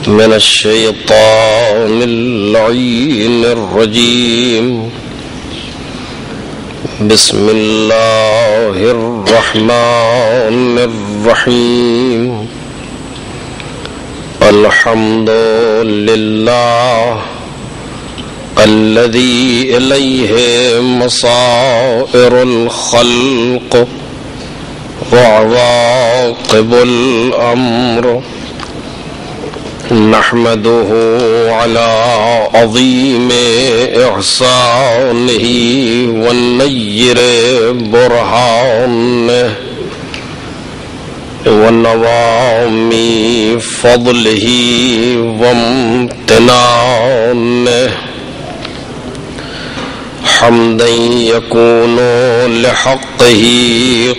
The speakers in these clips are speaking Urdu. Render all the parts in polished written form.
من الشيطان اللعين الرجيم. بسم الله الرحمن الرحيم. الحمد لله الذي إليه مصائر الخلق وعواقب الأمر. نحمده على عظيم إحسانه والنير برهانه ونوام فضله وامتنانه. حمدا يكون لحقه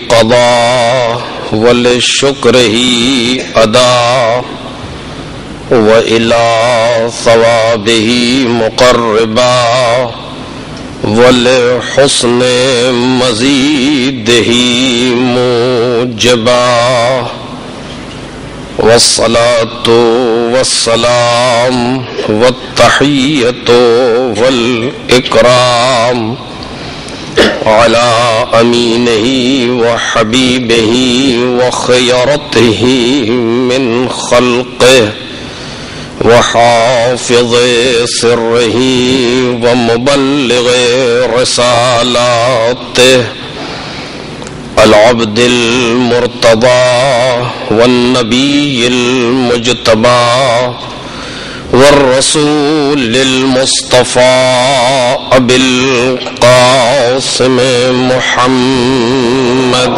قضاء ولشكره أداء وإلى ثوابه مقربا ولحسن مزيده موجبا. والصلاة والسلام والتحية والإكرام على أمينه وحبيبه وخيرته من خلقه وحافظ سره ومبلغ رسالاته العبد المرتضى والنبي المجتبى والرسول المصطفى أبي القاسم محمد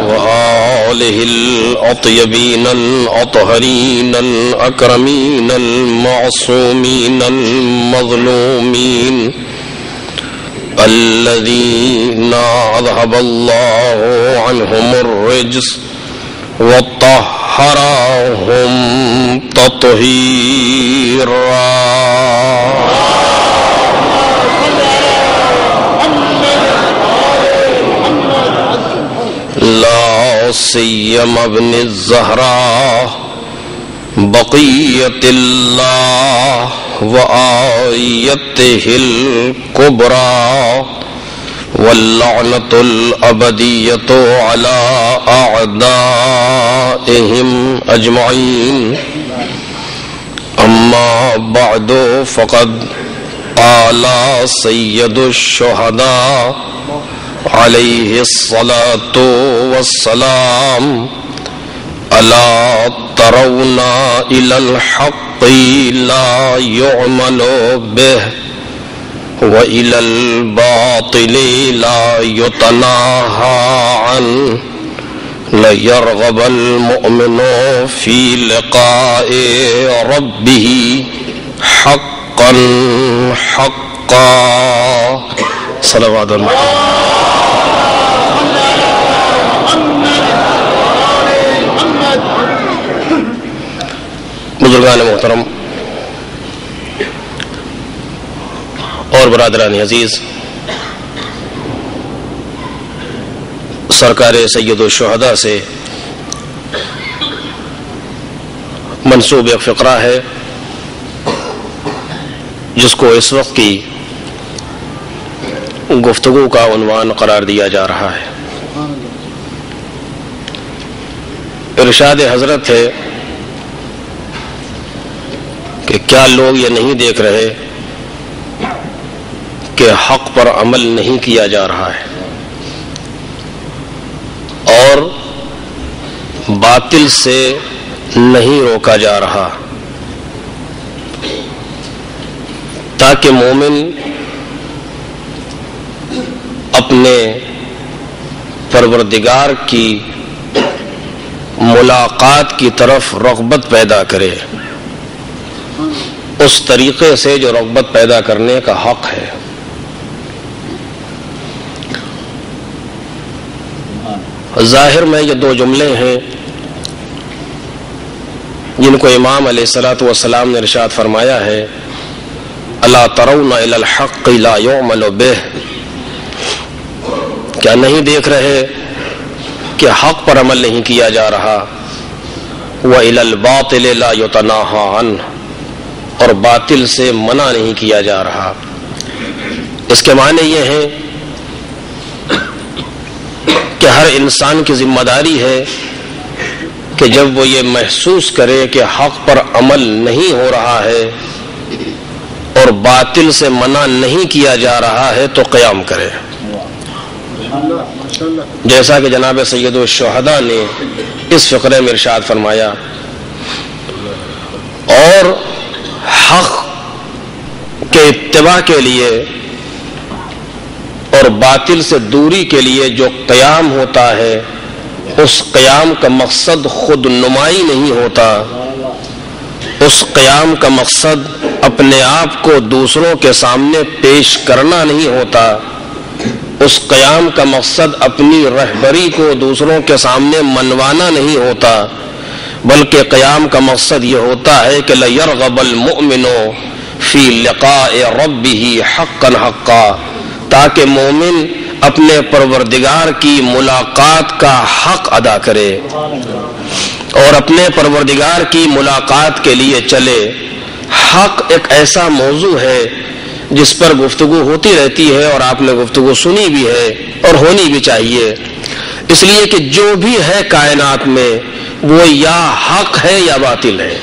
وآله الأطيبين الأطهرين الأكرمين المعصومين المظلومين الذين أذهب الله عنهم الرجس وطهرهم تطهيرا. لا سيما ابن الزهراء بقية الله وآيته الكبرى واللعنة الأبدية على أعدائهم أجمعين. أما بعد فقد قال سيد الشهداء عليه الصلاة والسلام: ألا ترون إلى الحق لا يعمل به وإلى الباطل لا يتناهى عنه. ليرغب المؤمن في لقاء ربه حقا حقا. صلوات الله. بزرگان محترم اور برادران عزیز، سرکار سید الشہداء سے منسوب ایک فقرہ ہے جس کو اس وقت کی گفتگو کا عنوان قرار دیا جا رہا ہے۔ ارشاد حضرت ہے کہ کیا لوگ یہ نہیں دیکھ رہے کہ حق پر عمل نہیں کیا جا رہا ہے اور باطل سے نہیں روکا جا رہا، تاکہ مومن اپنے پروردگار کی ملاقات کی طرف رغبت پیدا کرے اس طریقے سے جو رغبت پیدا کرنے کا حق ہے۔ ظاہر میں یہ دو جملے ہیں جن کو امام علیہ الصلوۃ والسلام نے ارشاد فرمایا ہے، الا ترون الی الحق لا یعمل بہ، کیا نہیں دیکھ رہے کہ حق پر عمل نہیں کیا جا رہا، وَإِلَى الْبَاطِلِ لَا يُتَنَاهَى عَنْهُ، اور باطل سے منع نہیں کیا جا رہا۔ اس کے معنی یہ ہیں کہ ہر انسان کی ذمہ داری ہے کہ جب وہ یہ محسوس کرے کہ حق پر عمل نہیں ہو رہا ہے اور باطل سے منع نہیں کیا جا رہا ہے تو قیام کرے، جیسا کہ جناب سید الشہداء نے اس فقرے میں ارشاد فرمایا۔ اور حق کے اتباع کے لیے اور باطل سے دوری کے لیے جو قیام ہوتا ہے، اس قیام کا مقصد خود نمائی نہیں ہوتا، اس قیام کا مقصد اپنے آپ کو دوسروں کے سامنے پیش کرنا نہیں ہوتا، اس قیام کا مقصد اپنی رہبری کو دوسروں کے سامنے منوانا نہیں ہوتا، بلکہ قیام کا مقصد یہ ہوتا ہے کہ لَيَرْغَبَ الْمُؤْمِنُ فِي لِقَاءِ رَبِّهِ حَقًّا حَقًّا، تاکہ مومن اپنے پروردگار کی ملاقات کا حق ادا کرے اور اپنے پروردگار کی ملاقات کے لیے چلے۔ حق ایک ایسا موضوع ہے جس پر گفتگو ہوتی رہتی ہے، اور آپ نے گفتگو سنی بھی ہے اور ہونی بھی چاہیے، اس لیے کہ جو بھی ہے کائنات میں وہ یا حق ہے یا باطل ہے۔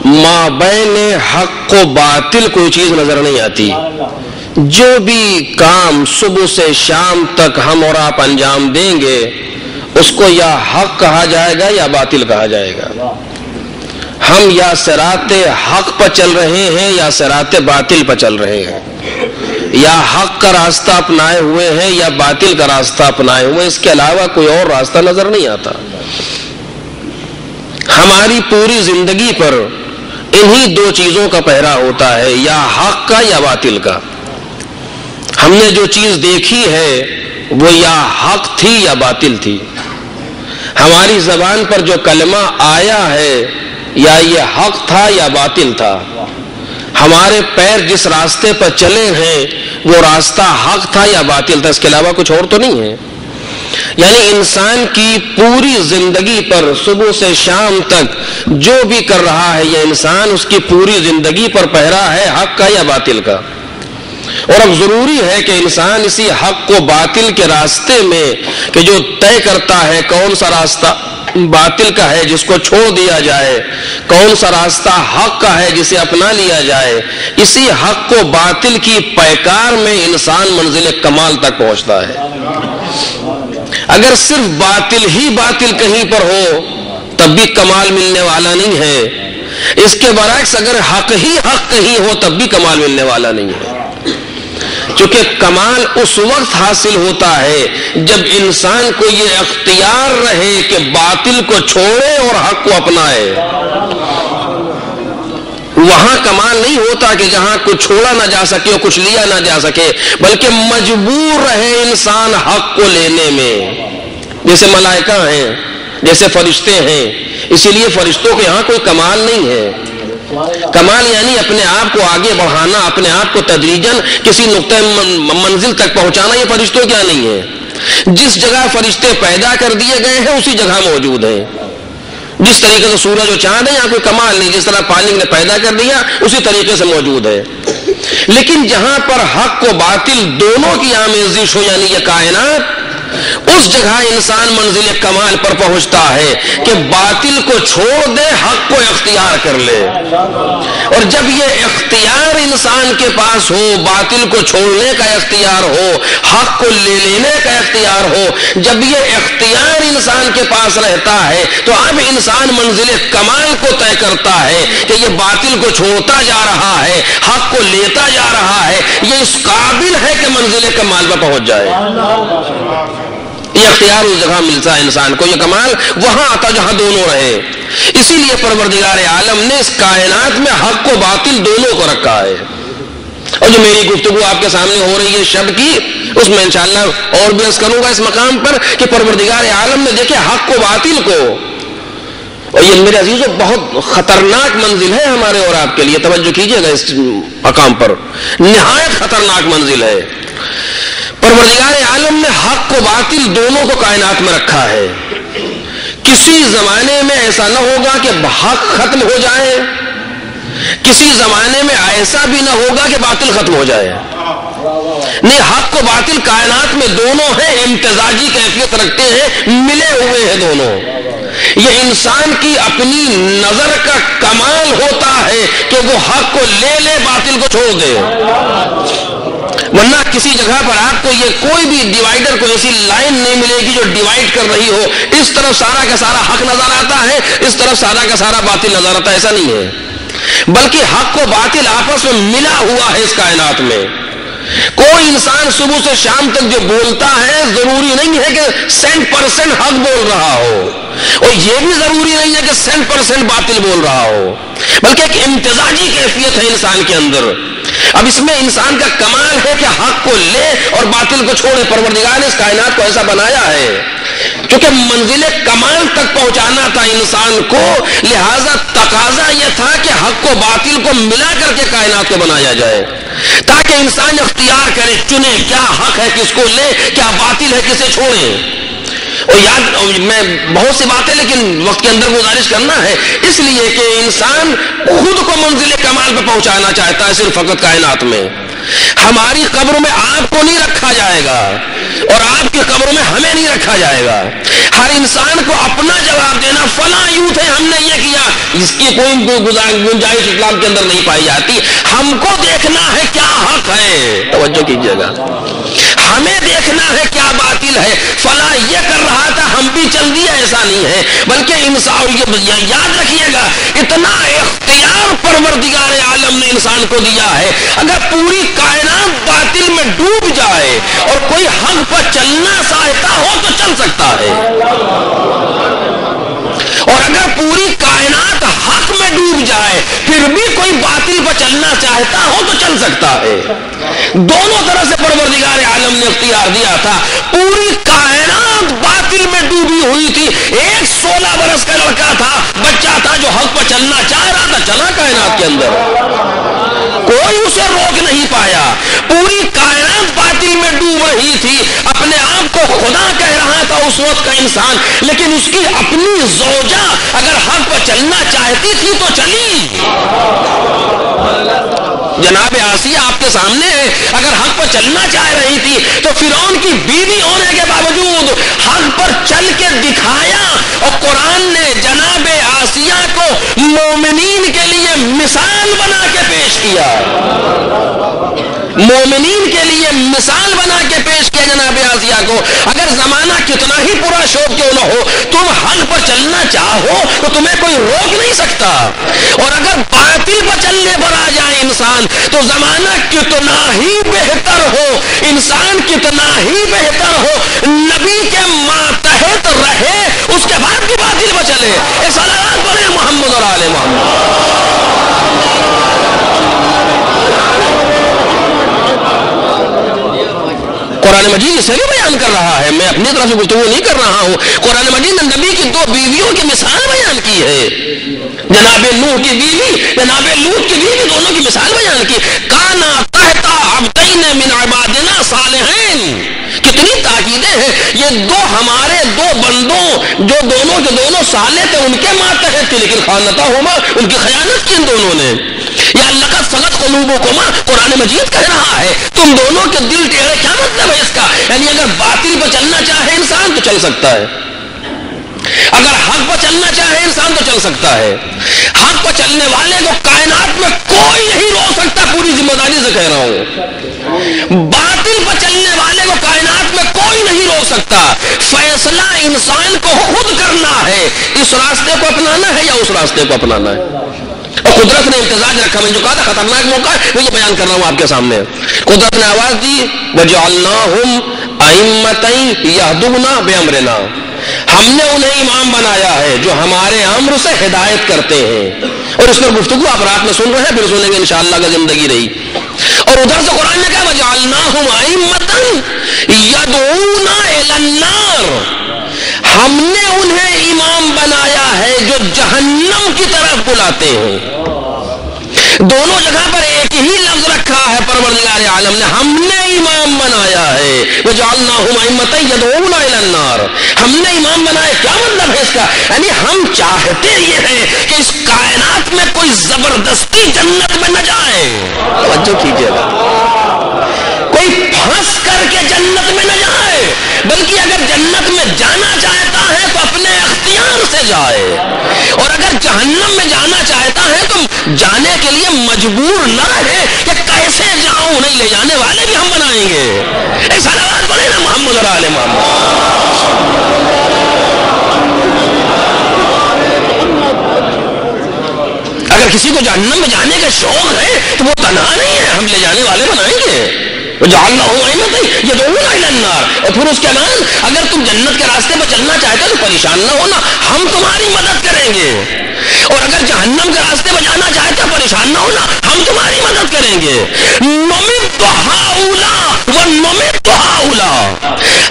ما بین حق و باطل کوئی چیز نظر نہیں آتی۔ جو بھی کام صبح سے شام تک ہم اور آپ انجام دیں گے اس کو یا حق کہا جائے گا یا باطل کہا جائے گا۔ ہم یا صراط حق پر چل رہے ہیں یا صراط باطل پر چل رہے ہیں، یا حق کا راستہ اپنائے ہوئے ہیں یا باطل کا راستہ اپنائے ہوئے، اس کے علاوہ کوئی اور راستہ نظر نہیں آتا۔ ہماری پوری زندگی پر انہی دو چیزوں کا پہرا ہوتا ہے، یا حق کا یا باطل کا۔ ہم نے جو چیز دیکھی ہے وہ یا حق تھی یا باطل تھی، ہماری زبان پر جو کلمہ آیا ہے یا یہ حق تھا یا باطل تھا، ہمارے پیر جس راستے پر چلے ہیں وہ راستہ حق تھا یا باطل تھا، اس کے علاوہ کچھ اور تو نہیں ہے۔ یعنی انسان کی پوری زندگی پر صبح سے شام تک جو بھی کر رہا ہے یہ انسان، اس کی پوری زندگی پر پہرا ہے حق کا یا باطل کا۔ اور اب ضروری ہے کہ انسان اسی حق کو باطل کے راستے میں کہ جو طے کرتا ہے کون سا راستہ باطل کا ہے جس کو چھوڑ دیا جائے، کون سا راستہ حق کا ہے جسے اپنا لیا جائے، اسی حق کو باطل کی پیکار میں انسان منزل کمال تک پہنچتا ہے۔ اگر صرف باطل ہی باطل کہیں پر ہو تب بھی کمال ملنے والا نہیں ہے، اس کے برعکس اگر حق ہی حق کہیں ہو تب بھی کمال ملنے والا نہیں ہے، کیونکہ کمال اس وقت حاصل ہوتا ہے جب انسان کو یہ اختیار رہے کہ باطل کو چھوڑے اور حق کو اپنائے۔ وہاں کمال نہیں ہوتا کہ جہاں کچھ چھوڑا نہ جا سکے اور کچھ لیا نہ جا سکے، بلکہ مجبور رہے انسان حق کو لینے میں، جیسے ملائکہ ہیں، جیسے فرشتے ہیں۔ اسی لیے فرشتوں کے یہاں کوئی کمال نہیں ہے۔ کمال یعنی اپنے آپ کو آگے بڑھانا، اپنے آپ کو تدریجاً کسی نقطہ منزل تک پہنچانا، یہ فرشتوں کیا نہیں ہے۔ جس جگہ فرشتے پیدا کر دیے گئے ہیں اسی جگہ موجود ہیں۔ جس طریقے سے سورج و چاند ہے یہاں کوئی کمال نہیں، جس طرح پانی نے پیدا کر دیا اسی طریقے سے موجود ہے۔ لیکن جہاں پر حق و باطل دونوں کی آمیزش ہو، یعنی یہ کائنات، اس جگہ انسان منزل کمال پر پہنچتا ہے کہ باطل کو چھوڑ دے، حق کو اختیار کر لے۔ اور جب یہ اختیار انسان کے پاس ہو، باطل کو چھوڑنے کا اختیار ہو، حق کو لے لینے کا اختیار ہو، جب یہ اختیار انسان کے پاس رہتا ہے تو اب انسان منزل کمال کو طے کرتا ہے کہ یہ باطل کو چھوڑتا جا رہا ہے، حق کو لیتا جا رہا ہے، یہ اس قابل ہے کہ منزل کمال پر پہنچ جائے۔ یہ اختیار اس جگہ ملتا ہے انسان کو، یہ کمال وہاں آتا جہاں دونوں رہے۔ اسی لیے پروردگار عالم نے اس کائنات میں حق و باطل دونوں کو رکھا ہے۔ اور جو میری گفتگو آپ کے سامنے ہو رہی ہے شب کی، اس میں انشاءاللہ اور بھی عرض کروں گا اس مقام پر کہ پروردگار عالم نے دیکھے حق و باطل کو، اور یہ میرے عزیزو بہت خطرناک منزل ہے ہمارے اور آپ کے لیے، توجہ کیجئے گا اس مقام پر، نہایت خطرناک منزل ہے۔ پروردگار عالم نے حق حق و باطل دونوں کو کائنات میں رکھا ہے. کسی زمانے میں ایسا نہ ہوگا کہ حق ختم ہو جائے، کسی زمانے میں ایسا بھی نہ ہوگا کہ باطل ختم ہو جائے. نہیں، حق و باطل کائنات میں دونوں ہیں، امتزاجی کیفیت رکھتے ہیں، ملے ہوئے ہیں دونوں. یہ انسان کی اپنی نظر کا کمال ہوتا ہے کہ وہ حق کو لے لے، باطل کو چھوڑ دے. ورنہ کسی جگہ پر آپ کو یہ کوئی بھی ڈیوائیڈر کو ایسی لائن نہیں ملے گی جو ڈیوائیڈ کر رہی ہو. اس طرف سارا کا سارا حق نظر آتا ہے، اس طرف سارا کا سارا باطل نظر آتا ہے. ایسا نہیں ہے، بلکہ حق و باطل آپس میں ملا ہوا ہے اس کائنات میں. کوئی انسان صبح سے شام تک جو بولتا ہے ضروری نہیں ہے کہ 100% حق بول رہا ہو، اور یہ بھی ضروری نہیں ہے کہ 100% باطل بول رہا ہو، بلکہ ایک امتزاجی کیفیت ہے انسان کے اندر. اب اس میں انسان کا کمال ہے کہ حق کو لے اور باطل کو چھوڑے. پروردگار نے اس کائنات کو ایسا بنایا ہے کیونکہ منزل کمال تک پہنچانا تھا انسان کو، لہذا تقاضا یہ تھا کہ حق و باطل کو ملا کر کے کائنات کو بنایا جائے، تاکہ انسان اختیار کرے، چنے کیا حق ہے کس کو لے، کیا باطل ہے کسے چھوڑے. اور یاد، میں بہت سی باتیں لیکن وقت کے اندر گزارش کرنا ہے، اس لیے کہ انسان خود کو منزل کمال پہ پہنچانا چاہتا ہے صرف فقط کائنات میں. ہماری قبر میں آپ کو نہیں رکھا جائے گا اور آپ کی قبر میں ہمیں نہیں رکھا جائے گا. ہر انسان کو اپنا جواب دینا، فلاں یوں تھے ہم نے یہ کیا، اس کی کوئی گنجائش اسلام کے اندر نہیں پائی جاتی. ہم کو دیکھنا ہے کیا حق ہے، توجہ کیجیے گا، ہمیں دیکھنا ہے کیا باطل ہے. فلاں یہ کر رہا تھا ہم بھی چل دیا، ایسا نہیں ہے، بلکہ انسان، یاد رکھیے گا، اتنا اختیار پروردگار عالم نے انسان کو دیا ہے. اگر پوری کائنات باطل میں ڈوب جائے اور کوئی حق پر چلنا چاہتا ہو تو چل سکتا ہے، اور اگر پوری کائنات حق میں ڈوب جائے پھر بھی کوئی باطل پر چلنا چاہتا ہو تو چل سکتا ہے. دونوں طرح سے پروردگار عالم نے اختیار دیا تھا. پوری کائنات باطل میں ڈوبی ہوئی تھی، ایک 16 برس کا لڑکا تھا، بچہ تھا جو حق پر چلنا چاہ رہا تھا، چلا کائنات کے اندر، کوئی اسے روک نہیں پایا. پوری کائنات باطل میں ڈوب رہی تھی، اپنے آپ کو خدا کہہ رہا تھا اس وقت کا انسان، لیکن اس کی اپنی زوجہ اگر حق پر چلنا چاہتی تھی تو چلی. جناب آسیہ آپ کے سامنے ہے، اگر حق پر چلنا چاہ رہی تھی تو فرعون کی بیوی ہونے کے باوجود حق پر چل کے دکھایا. اور قرآن نے جناب آسیہ کو مومنین کے لیے مثال بنا کے پیش کیا، مومنین کے لیے مثال بنا کے پیش کیا جناب آسیہ کو. اگر زمانہ کتنا ہی برا شوق کیوں نہ ہو، تم حق پر چلنا چاہو تو تمہیں کوئی روک نہیں سکتا. اور اگر باطل پر چلنے پر آ جائے انسان تو زمانہ کتنا ہی بہتر ہو، انسان کتنا ہی بہتر ہو، نبی کے ماتحت رہے، اس کے بعد بھی باطل پر چلے. صلوات پڑھیں محمد اور آل محمد. قرآن مجید اسے بھی بیان کر رہا ہے، میں اپنی طرف سے گفتگو نہیں کر رہا ہوں. قرآن مجید نے نبی کی 2 بیویوں کی مثال بیان کی ہے، جناب نوح کی بیوی، جناب لوط کی بیوی، دونوں کی مثال بیان کی. کانا تحت عبدین من عبادنا صالحین. کتنی تاکیدیں ہیں، یہ 2 ہمارے 2 بندوں جو دونوں کے دونوں صالح تھے، ان کے ماتحت تھے، لیکن خانتاہما، ان کی خیانت کی ان دونوں نے. یا لقد سغت قلوبکما، قرآن مجید کہہ رہا ہے تم دونوں کے دل ٹیڑھے. کیا مطلب ہے اس کا؟ یعنی اگر باطل پر چلنا چاہے انسان تو چل سکتا ہے، اگر حق پر چلنا چاہے انسان تو چل سکتا ہے. حق پر چلنے والے کو کائنات میں کوئی نہیں روک سکتا، پوری ذمہ داری سے کہہ رہا ہوں. باطل پر چلنے والے کو کائنات میں کوئی نہیں روک سکتا. فیصلہ انسان کو خود کرنا ہے، اس راستے کو اپنانا ہے یا اس راستے کو اپنانا ہے. اور قدرت نے امتزاج رکھا، میں جو کہا تھا خطرناک موقع ہے میں یہ بیان کر رہا ہوں آپ کے سامنے. قدرت نے آواز دی وَجَعَلْنَاهُمْ أَئِمَّةً يَهْدُونَ بِأَمْرِنَا، ہم نے انہیں امام بنایا ہے جو ہمارے امر سے ہدایت کرتے ہیں. اور اس پر گفتگو آپ رات میں سن رہے ہیں، پھر سنیں گے انشاءاللہ اگر زندگی رہی. اور ادھر سے قرآن نے کہا وَجَعَلْنَاهُمْ أَئِمَّةً يَدْعُونَ إِلَى النَّارِ، ہم نے انہیں امام بنایا ہے جو جہنم کی طرف بلاتے ہیں. دونوں جگہ پر ایک ایک ہی لفظ رکھا ہے پروردگار عالم نے، ہم نے امام بنایا ہے، وجعلناہم ائمۃ یدعون الی النار، ہم نے امام بنایا۔ کیا مطلب ہے اس کا؟ یعنی ہم چاہتے یہ ہیں کہ اس کائنات میں کوئی زبردستی جنت میں نہ جائے، توجہ کیجیے گا، کوئی پھنس کر کے جنت میں نہ جائے، بلکہ اگر جنت میں جانا چاہتا ہے تو اپنے اختیار سے جائے، اور اگر جہنم میں جانا چاہتا ہے تو جانے کے لیے مجبور نہ رہے کہ کیسے جاؤں، نہیں لے جانے والے بھی ہم بنائیں گے۔ ایک صلوات پڑھیں نا محمد اور آل محمد۔ اگر کسی کو جہنم میں جانے کا شوق ہے تو وہ تنہا نہیں ہے، ہم لے جانے والے بنائیں گے۔ وجعلناہم ائمۃ یدعون الی النار، اور پھر اس کے بعد اگر تم جنت کے راستے پر چلنا چاہتے ہو تو پریشان نہ ہونا، ہم تمہاری مدد کریں گے، اور اگر جہنم کے راستے پر جانا چاہتے ہو پریشان نہ ہونا، ہم تمہاری مدد کریں گے۔ نمد ہؤلاء ونمد ہؤلاء،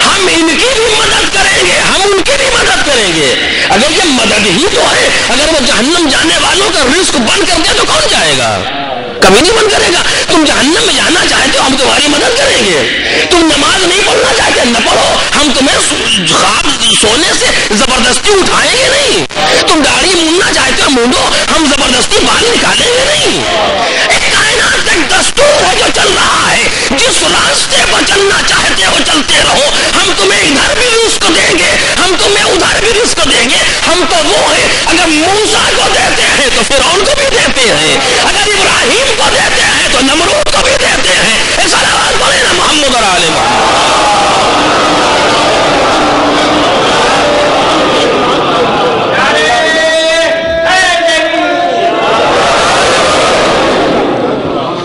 ہم ان کی بھی مدد کریں گے، ہم ان کی بھی مدد کریں گے۔ اگر یہ مدد ہی تو ہے، اگر وہ جہنم جانے والوں کا رزق بند کر دے تو کون جائے گا؟ کبھی نہیں بند کرے گا۔ تم جہنم میں جانا چاہتے ہو، ہم تمہاری مدد کریں گے۔ تم نماز نہیں پڑھنا چاہتے، نہ پڑھو، ہم تمہیں خواب سونے سے زبردستی اٹھائیں گے نہیں۔ تم داڑھی موننا چاہتے ہو، مونڈو، ہم زبردستی بال نکالیں گے نہیں۔ ایک کائنات کا دستور ہے جو چل رہا ہے، جس راستے پر چلنا چاہتے ہو چلتے رہو، ہم تمہیں ادھر بھی رزق دیں گے، ہم تمہیں ادھر بھی رزق دیں گے۔ ہم تو وہ ہیں، اگر موسیٰ کو دیتے ہیں تو فرعون کو بھی دیتے ہیں، اگر ابراہیم کو دیتے ہیں تو نمرود کو بھی دیتے ہیں۔ ایسا آواز پڑھے نا محمد اور آل محمد۔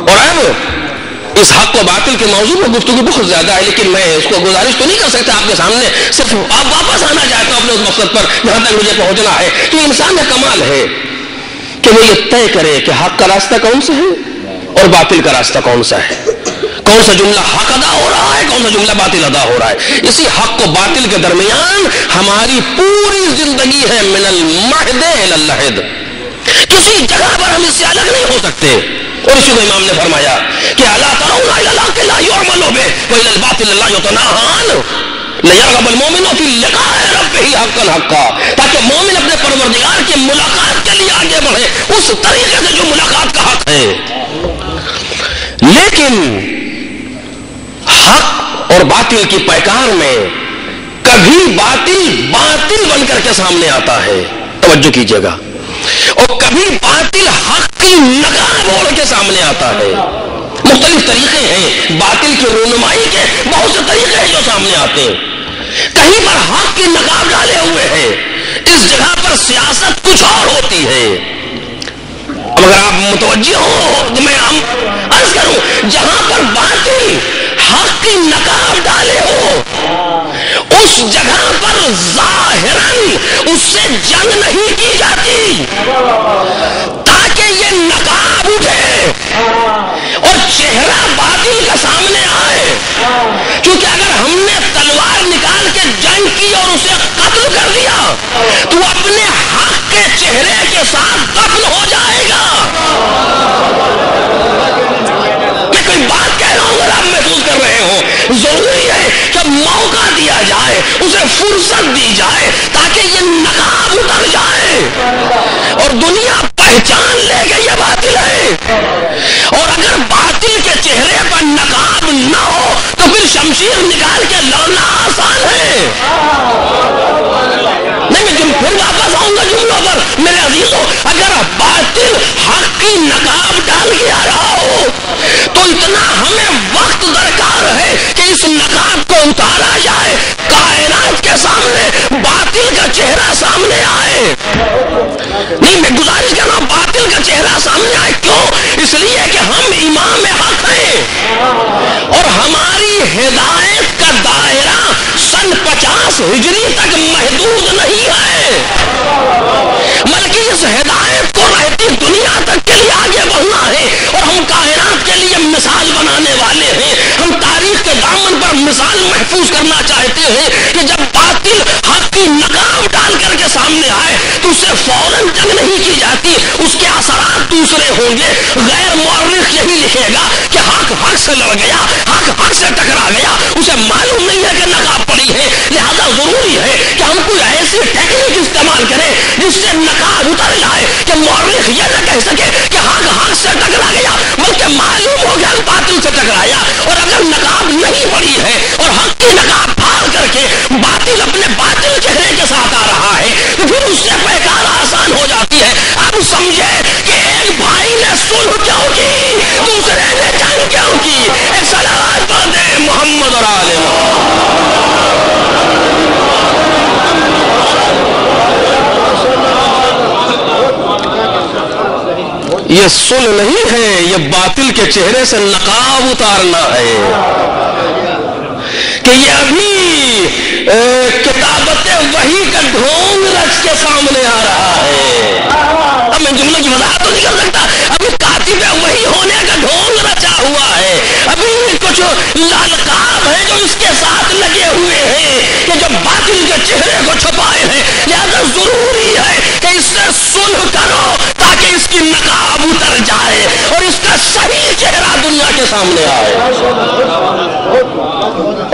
اور اب اس حق و باطل کے موضوع پر گفتگو بہت زیادہ ہے، لیکن میں اس کو گزارش تو نہیں کر سکتا آپ کے سامنے، صرف آپ واپس آنا چاہتا ہوں اپنے اس مقصد پر جہاں تک مجھے پہنچنا ہے۔ تو انسان کا کمال ہے کہ وہ یہ طے کرے کہ حق کا راستہ کون سا ہے اور باطل کا راستہ کون سا ہے، کون سا جملہ حق ادا ہو رہا ہے، کون سا جملہ باطل ادا ہو رہا ہے۔ اسی حق و باطل کے درمیان ہماری پوری زندگی ہے، من المہد الی اللحد، کسی جگہ پر ہم اس سے الگ نہیں ہو سکتے۔ اور اسی کو امام نے فرمایا کہ الا ترون الی الحق لا یعمل بہ والی الباطل لا یتناہى عنہ لیرغب المؤمن فی لقاء ربہ حقا حقا، تاکہ مومن اپنے پروردگار کی ملاقات کے لیے آگے بڑھے اس طریقے سے جو ملاقات کا حق ہے۔ لیکن حق اور باطل کی پیکار میں کبھی باطل باطل بن کر کے سامنے آتا ہے، توجہ کیجیے گا، اور کبھی باطل حق کی نقاب اوڑھ کے سامنے آتا ہے۔ مختلف طریقے ہیں باطل کی رونمائی کے، بہت سے طریقے ہیں جو سامنے آتے ہیں۔ کہیں پر حق کی نقاب ڈالے ہوئے ہیں، اس جگہ پر سیاست کچھ اور ہوتی ہے۔ اب اگر آپ متوجہ ہو تو میں عرض کروں، جہاں پر باطل حق کی نقاب ڈالے ہو اس جگہ پر ظاہراً اس سے جنگ نہیں کی جاتی تاکہ یہ نقاب اٹھے اور چہرہ باطل کا سامنے آئے، کیونکہ اگر ہم نے تلوار نکال کے جنگ کی اور اسے قتل کر دیا تو اپنے حق کے چہرے کے ساتھ دفن ہو جائے گا۔ میں کوئی بات کہہ رہا ہوں اگر آپ محسوس کر رہے ہو، ضروری ہے کہ موقع دیا جائے، اسے فرصت دی جائے تاکہ یہ نقاب اتر جائے اور دنیا پہچان لے کہ یہ باطل ہے۔ اور اگر باطل کے چہرے پر نقاب نہ ہو تو پھر شمشیر نکال کے لڑنا آسان ہے۔ نہیں، میں پھر واپس آؤں گا جملوں پر میرے عزیزوں، اگر باطل حق کی نقاب ڈال کے آ رہا ہو تو اتنا ہمیں وقت درکار ہے کہ اس نقاب کو اتارا جائے، کائنات کے سامنے باطل کا چہرہ سامنے آئے۔ نہیں، میں گزارش کر رہا ہوں باطل کا چہرہ سامنے آئے، کیوں؟ اس لیے کہ ہم امام حق ہیں اور ہماری ہدایت کا دائرہ سن 50 ہجری تک محدود نہیں ہے، بلکہ اس ہدایت کو رہتی دنیا تک کے لیے آگے بڑھنا ہے، اور ہم کائنات کے لیے مثال بنانے والے ہیں۔ ہم تاریخ کے دامن پر مثال محفوظ کرنا چاہتے ہیں کہ جب باطل حق کی نقاب ڈال کر کے سامنے آئے تو اسے فوراً جنگ نہیں کی جاتی، اس کے اثرات دوسرے ہوں گے. غیر مورخ یہی لکھے گا کہ حق حق سے لڑ گیا, حق حق سے ٹکرا گیا, اسے معلوم نہیں ہے کہ نقاب پڑی ہے, لہذا ضروری ہے کہ ہم کوئی ایسی ٹیکنیک استعمال کریں جس سے نقاب اتر جائے کہ مورخ یہ نہ کہہ سکے کہ حق حق سے ٹکرا گیا, بلکہ معلوم ہو گیا باطل سے ٹکرایا. اور اگر نقاب نہیں پڑی ہے اور حق کی نقاب پھاڑ کر کے باطل اپنے باطل چہرے کے ساتھ آ رہا ہے تو پھر اس سے پیکار آسان ہو جاتی ہے. اب سمجھے کہ ایک بھائی نے صلح کیوں کی, دوسرے نے جنگ کیوں کی. ایک صلوات پڑھ دے محمد اور آل یہ صلح نہیں ہے, یہ باطل کے چہرے سے نقاب اتارنا ہے. کہ یہ ابھی کتابت وحی کا ڈھونگ رچ کے سامنے آ رہا ہے. اب میں جملے کی وضاحت تو نہیں کر سکتا, ابھی کاتب وحی ہونے کا ڈھونگ رچا ہوا ہے, ابھی کچھ لالکاب ہیں جو اس کے ساتھ لگے ہوئے ہیں کہ جو باطل کے چہرے کو چھپائے ہیں. لہذا ضروری ہے کہ اس سے صلح کرو تاکہ اس کی نقاب اتر جائے اور اس کا صحیح چہرہ دنیا کے سامنے آئے.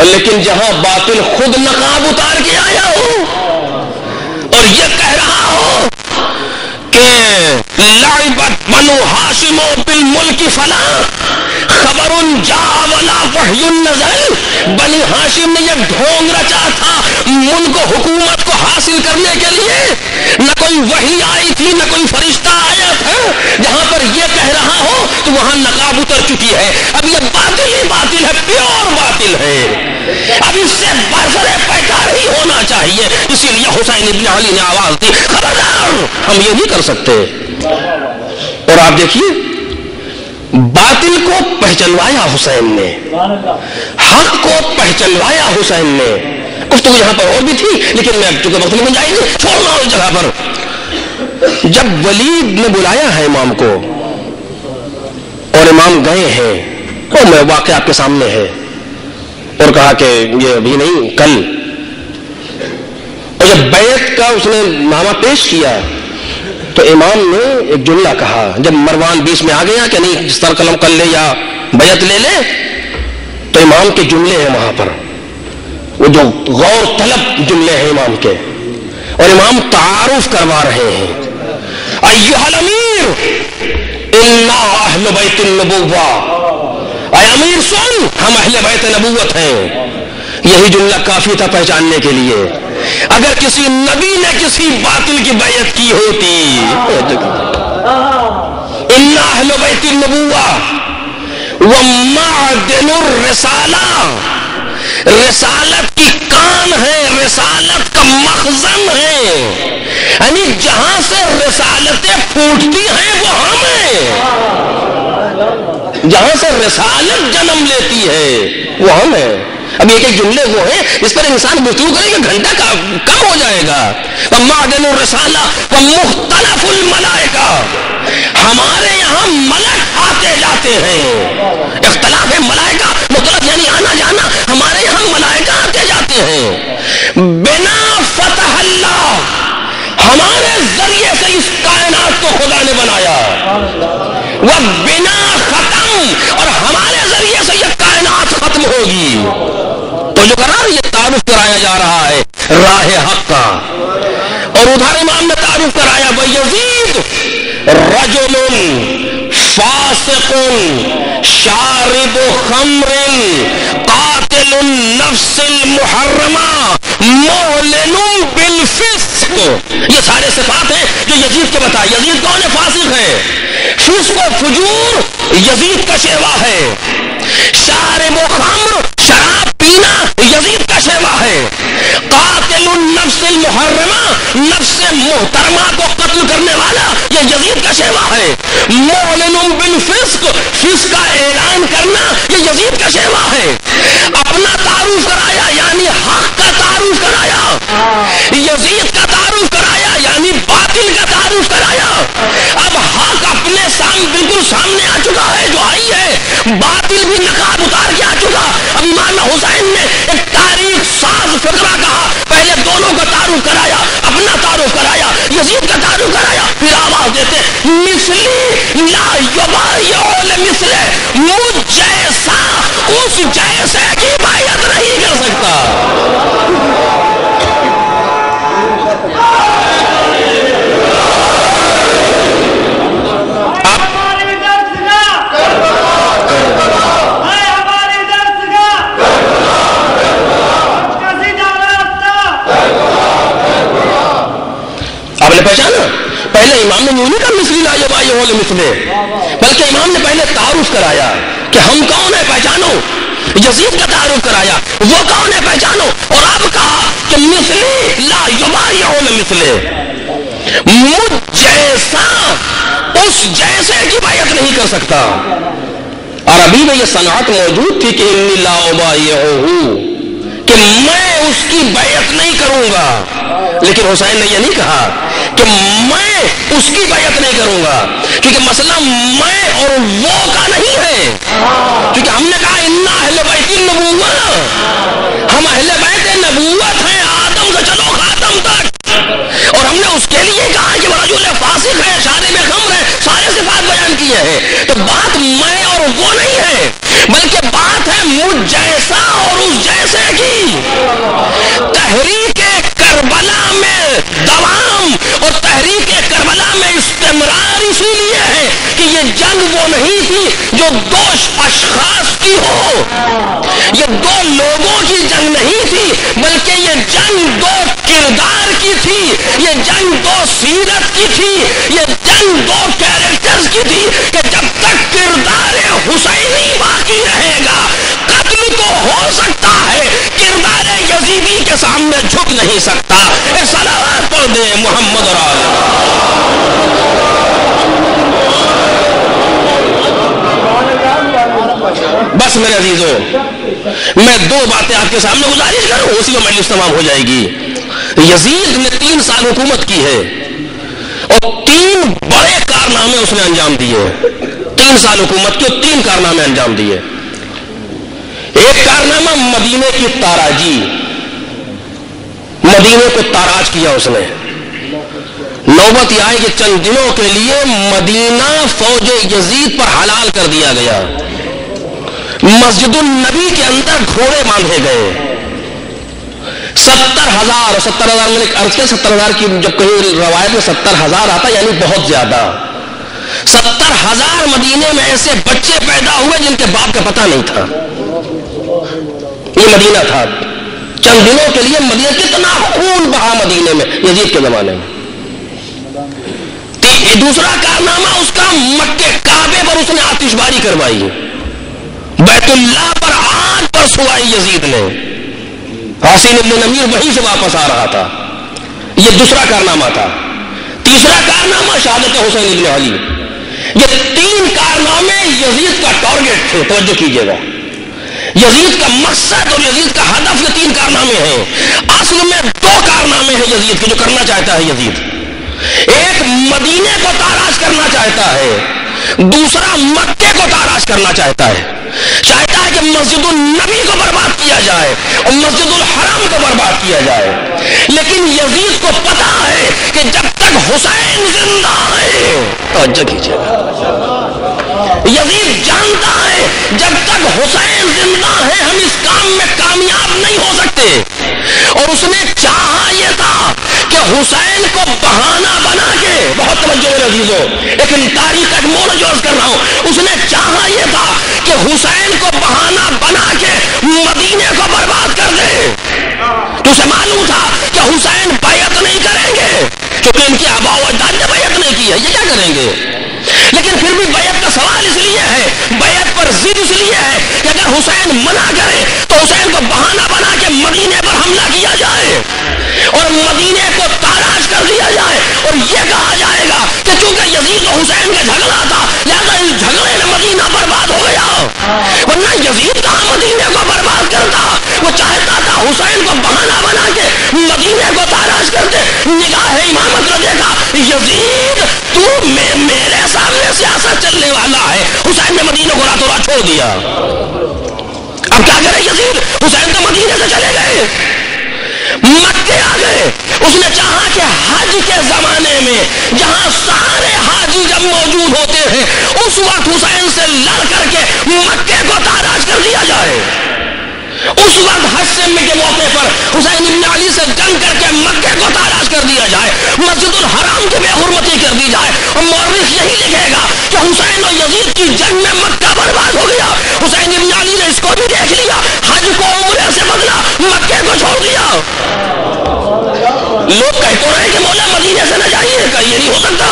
لیکن جہاں باطل خود نقاب اتار کے آیا ہو اور یہ کہہ رہا ہو کہ لعبت بنو ہاشم بالملک فلا خبر جاء ولا وحی نزل. بنی ہاشم نے یہ ڈھونگ رچا تھا ملک و حکومت کو حاصل کرنے کے لیے, نہ کوئی وحی آئی تھی نہ کوئی فرشتہ آیا تھا. جہاں پر یہ کہہ رہا ہو تو وہاں نقاب اتر چکی ہے. اب یہ باطل ہی باطل ہے, پیور باطل ہے. اب اس سے برسر پیکار ہی ہونا چاہیے. اسی لیے حسین ابن علی نے آواز دی, خبردار ہم یہ نہیں کر سکتے. اور آپ دیکھیے باطل کو پہچنوایا حسین نے, حق کو پہچنوایا حسین نے. گفتگو یہاں پر اور بھی تھی لیکن میں چونکہ وقت نہیں جائے گی چھوڑنا اس جگہ پر. جب ولید نے بلایا ہے امام کو اور امام گئے ہیں, اور میں واقعہ آپ کے سامنے ہے, اور کہا کہ یہ ابھی نہیں کل, اور جب بیعت کا اس نے نامہ پیش کیا تو امام نے ایک جملہ کہا. جب مروان بیچ میں آ گیا کہ نہیں سر قلم کر لے یا بیعت لے لے, تو امام کے جملے ہیں وہاں پر, وہ جو غور طلب جملے ہیں امام کے, اور امام تعارف کروا رہے ہیں. ایھا الامیر انا اہل بیت النبوہ, اے امیر سن ہم اہل بیت نبوت ہیں. یہی جملہ کافی تھا پہچاننے کے لیے. اگر کسی نبی نے کسی باطل کی بیعت کی ہوتی, انا اہل بیت النبوہ ومعدن الرسالہ, رسالت کی کان ہے, رسالت کا مخزن ہے, یعنی جہاں سے رسالتیں پھوٹتی ہیں وہ ہم ہیں, جہاں سے رسالت جنم لیتی ہے وہ ہم ہیں. اب ایک ایک جملے وہ ہیں اس پر انسان گفتگو کرے گا گھنٹہ کم ہو جائے گا. معدن الرسالہ ومختلف الملائکہ, ہمارے یہاں ملک آتے جاتے ہیں. اختلاف ہے ملائکہ, مختلف یعنی آنا جانا, ہمارے یہاں ملائکہ آتے جاتے ہیں. بنا فتح اللہ, ہمارے ذریعے سے اس کائنات کو خدا نے بنایا. وہ بنا ختم, اور ہمارے ذریعے سے یہ کائنات ختم ہوگی. تو جو قرار یہ تعارف کرایا جا رہا ہے راہ حق کا, اور ادھر امام نے تعارف کرایا وَيَزِيدُ رَجُلٌ فَاسِقٌ شَارِبُ خَمْرٍ قَاتِلُ النَّفْسِ الْمُحَرَّمَةِ مُعْلِنٌ بِالْفِسْقِ. یہ سارے صفات ہیں جو یزید کے بتائے. یزید کون ہے؟ فاسق ہے. فسق و فجور یزید کا شیوا ہے. شارب و خمر, شراب پینا یزید کا شیوا ہے. قاتل النفس المحرمہ, نفس محترمہ کو قتل کرنے والا یہ یزید کا شیوا ہے. معلن بالفسق, فسق کا اعلان کرنا یہ یزید کا شیوا ہے. اپنا تعارف کرایا یعنی حق کا تعارف کرایا, یزید کا تعارف کرایا یعنی باطل کا تعارف کرایا. اب حق اپنے بالکل سامنے آ چکا ہے جو آئی ہے, باطل بھی نقاب اتار کے آ چکا. اب امام حسین نے ایک تاریخ ساز فقرہ کہا, پہلے دونوں کا تعارف کرایا, اپنا تعارف کرایا, یزید کا تعارف کرایا, پھر آواز دیتے مثلی لا یبایع لمثلہ، مجھ جیسا اس جیسے کی بیعت نہیں کر سکتا۔ آپ نے پہچانا؟ پہلے امام نے یوں نہیں کہا مثلی لا یبایع لمثلہ، بلکہ امام نے پہلے تعارف کرایا کہ ہم کون ہیں، پہچانو۔ یزید کا تعارف کرایا، وہ کون ہے، پہچانو۔ اور اب کہا کہ مثلی لا یبایع لمثلہ، مجھ جیسا اس جیسے کی بیعت نہیں کر سکتا۔ عربی میں یہ صنعت موجود تھی کہ انی لا ابایعہ، کہ میں اس کی بیعت نہیں کروں گا، لیکن حسین نے یہ نہیں کہا کہ میں اس کی بیعت نہیں کروں گا، کیونکہ مسئلہ میں اور وہ کا نہیں ہے، کیونکہ ہم نے کہا انا اہل بیت النبوہ، ہم اہل بیت نبوت ہیں، آدم سے چلو خاتم تک، اور ہم نے اس کے لیے کہا کہ رجل فاسق ہے، شارب خمر ہے، سارے صفات بیان کیے ہیں۔ تو بات میں اور وہ نہیں ہے، بلکہ بات ہے مجھ جیسا اور اس جیسے کی۔ تحریک کربلا میں دوام اور تحریک کربلا میں استمرار اسی لیے ہے کہ یہ جنگ وہ نہیں تھی جو دو اشخاص کی ہو، یہ دو لوگوں کی جنگ نہیں تھی، بلکہ یہ جنگ دو کردار کی تھی، یہ جنگ دو سیرت کی تھی، یہ جنگ دو کیریکٹرز کی تھی، کہ جب تک کردار حسینی باقی رہے گا قتل تو ہو سکتا ہے، کردار یزیدی کے سامنے جھک نہیں سکتا۔ صلوات پڑھ دے محمد اور آل۔ بس میرے عزیزوں، میں دو باتیں آپ کے سامنے گزارش کروں، اسی میں مجلس تمام ہو جائے گی۔ یزید نے 3 سال حکومت کی ہے اور 3 بڑے کارنامے اس نے انجام دیے۔ 3 سال حکومت کے 3 کارنامے انجام دیے۔ ایک کارنامہ مدینے کی تاراجی، مدینے کو تاراج کیا اس نے۔ نوبت یہ آئی کہ چند دنوں کے لیے مدینہ فوج یزید پر حلال کر دیا گیا، مسجد النبی کے اندر گھوڑے باندھے گئے۔ 70,000 میں نے عرض کیا 70,000 کی جب کہیں روایت میں 70,000 آتا یعنی بہت زیادہ، 70,000 مدینے میں ایسے بچے پیدا ہوئے جن کے باپ کا پتہ نہیں تھا۔ یہ مدینہ تھا، چند دنوں کے لیے مدینہ کتنا خون بہا مدینے میں یزید کے زمانے میں۔ دوسرا کارنامہ اس کا مکے کعبے پر اس نے آتش باری کروائی، بیت اللہ پر آگ برسوائی یزید نے، حسین ابن نمیر وہیں سے واپس آ رہا تھا۔ یہ دوسرا کارنامہ تھا۔ تیسرا کارنامہ شہادت حسین ابن علی۔ یہ 3 کارنامے یزید کا ٹارگٹ تھے، توجہ کیجئے گا۔ یزید کا مقصد اور یزید کا ہدف یہ 3 کارنامے ہیں۔ اصل میں 2 کارنامے ہیں یزید کے جو کرنا چاہتا ہے یزید۔ ایک مدینے کو تاراج کرنا چاہتا ہے، دوسرا مکے کو تاراج کرنا چاہتا ہے۔ چاہتا ہے کہ مسجد النبی کو برباد کیا جائے اور مسجد الحرام کو برباد کیا جائے، لیکن یزید کو پتا ہے کہ جب تک حسین زندہ ہے، توجہ کیجیے گا، یزید جانتا ہے جب تک حسین زندہ ہے ہم اس کام میں کامیاب نہیں ہو سکتے، اور اس نے چاہا یہ تھا کہ حسین کو بہانہ بنا کے، بہت توجہ میرے عزیزوں، لیکن تاریخ کا موڑ جو عرض کر رہا ہوں، اس نے چاہا یہ تھا کہ حسین کو بہانہ بنا کے مدینے کو برباد کر دے۔ تو اسے معلوم تھا کہ حسین بیعت نہیں کریں گے، کیونکہ ان کے آباء و اجداد نے بیعت نہیں کی ہے، یہ کیا کریں گے؟ لیکن پھر بھی بیعت کا سوال اس لیے ہے، بیعت پر ضد اس لیے ہے کہ اگر حسین منع کرے تو حسین کو بہانہ بنا کے مدینے پر حملہ کیا جائے اور مدینے کو تاراج کر دیا جائے، اور یہ کہا جائے گا کہ چونکہ یزید و حسین کا جھگڑا تھا لہذا اس جھگڑے میں مدینہ برباد ہو گیا، ورنہ یزید کہاں مدینے کو برباد کرتا، وہ چاہتا تھا حسین کو بہانہ بنا کے مدینے کو تاراج کرتے۔ نگاہ امامت نے دیکھا یزید تو میرے سامنے سیاست چلنے والا ہے، حسین نے مدینہ کو راتوں رات چھوڑ دیا۔ اب کیا کرے یزید؟ حسین تو مدینے سے چلے گئے، مکے آ گئے، اس نے چاہا کہ حج کے زمانے میں جہاں سارے حاجی جب موجود ہوتے ہیں اس وقت حسین سے لڑ کر کے مکے کو تاراج کر دیا جائے. اس وقت حج کے موقع پر حسین ابن علی سے جنگ کر کے مکے کو تاراج کر دیا جائے, مسجد الحرام کی بے حرمتی کر دی جائے, اور مورخ یہی لکھے گا کہ حسین اور یزید کی جنگ میں مکہ برباد ہو گیا. حسین ابن علی نے اس کو بھی دیکھ لیا, حج کو عمرے سے بدلا, مکے کو چھوڑ دیا. لوگ کہتے ہیں کہ مولا مدینے سے نہ جائیے, کہ یہ نہیں ہو سکتا.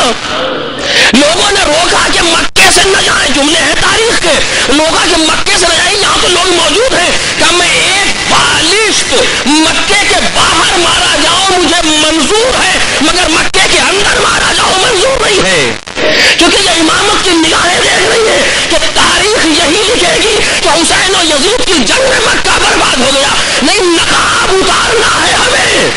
لوگوں نے روکا کہ مکے سے نہ جائیں, جملے ہیں تاریخ کے, لوگا کہ مکے سے نہ جائیں, یہاں تو لوگ موجود ہیں, کہ میں ایک بالشت مکے کے باہر مارا جاؤں مجھے منظور ہے, مگر مکے کے اندر مارا جاؤں منظور نہیں ہے. کیونکہ یہ امامت کی نگاہیں دیکھ رہی ہے کہ تاریخ یہی لکھے گی کہ حسین و یزید کی جنگ میں مکہ برباد ہو گیا. نہیں, نقاب اتارنا ہے ہمیں.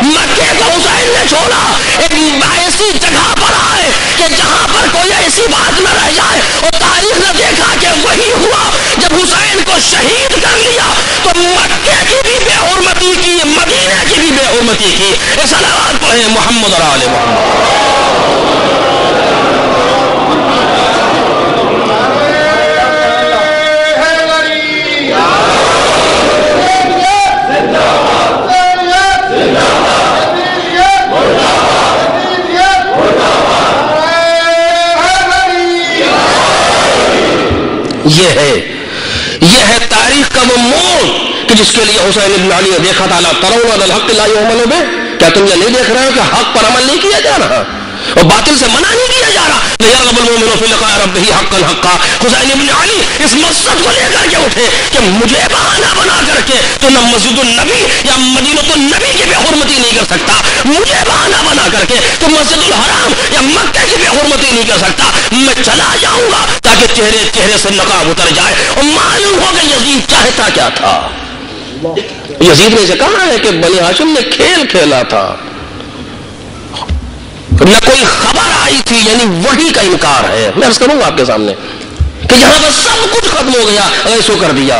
مکے کو حسین نے چھوڑا, ایک ایسی جگہ پر آئے کہ جہاں پر کوئی ایسی بات نہ رہ جائے, اور تاریخ نے دیکھا کہ وہی ہوا. جب حسین کو شہید کر لیا تو مکے کی بھی بے حرمتی کی, مدینے کی بھی بے حرمتی کی. صلوات پڑھیں محمد اور آل محمد. یہ ہے تاریخ کا وہ موڑ کہ جس کے لیے حسین ابن علی نے دیکھا تھا. لا ترون الحق لا یعمل بہ, کیا تم یہ نہیں دیکھ رہے ہو کہ حق پر عمل نہیں کیا جا رہا اور باطل سے منع نہیں کیا جا رہا. یرغب المؤمن فی لقاء ربہ حقا حقا. حسین ابن علی اس مقصد کو لے کر کے اٹھے کہ مجھے بہانہ بنا کر کے تو نہ مسجد النبی یا مدینۃ النبی کی بے حرمتی نہیں کر سکتا, مجھے بہانہ بنا کر کے تو مسجد الحرام یا مکہ کی بے حرمتی نہیں کر سکتا. میں چلا جاؤں گا تاکہ چہرے سے نقاب اتر جائے اور معلوم ہو کہ یزید چاہتا کیا تھا. یزید نے کہا ہے کہ بنی ہاشم نے کھیل کھیلا تھا, نہ کوئی خبر آئی تھی, یعنی وحی کا انکار ہے. میں عرض کروں گا آپ کے سامنے کہ یہاں پر سب کچھ ختم ہو گیا, ایسو کر دیا.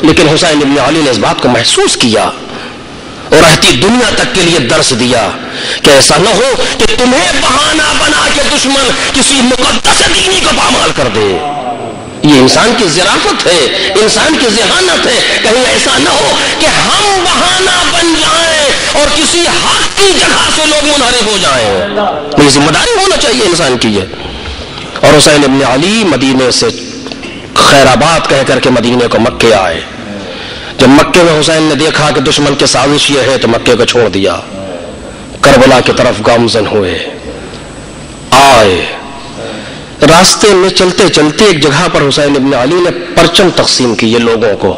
لیکن حسین ابن علی نے اس بات کو محسوس کیا اور رہتی دنیا تک کے لیے درس دیا کہ ایسا نہ ہو کہ تمہیں بہانہ بنا کے دشمن کسی مقدس دینی کو پامال کر دے. یہ انسان کی ظرافت ہے, انسان کی ذہانت ہے. کہیں ایسا نہ ہو کہ ہم بہانہ بن جائیں اور کسی حق کی جگہ سے لوگ منحرف ہو جائیں. یہ ذمہ داری ہونا چاہیے انسان کی یہ. اور حسین ابن علی مدینے سے خیر آباد کہہ کر کے مدینے کو مکے آئے. جب مکے میں حسین نے دیکھا کہ دشمن کی سازش یہ ہے تو مکے کو چھوڑ دیا, کربلا کی طرف گامزن ہوئے. آئے راستے میں چلتے چلتے ایک جگہ پر حسین ابن علی نے پرچم تقسیم کیے لوگوں کو,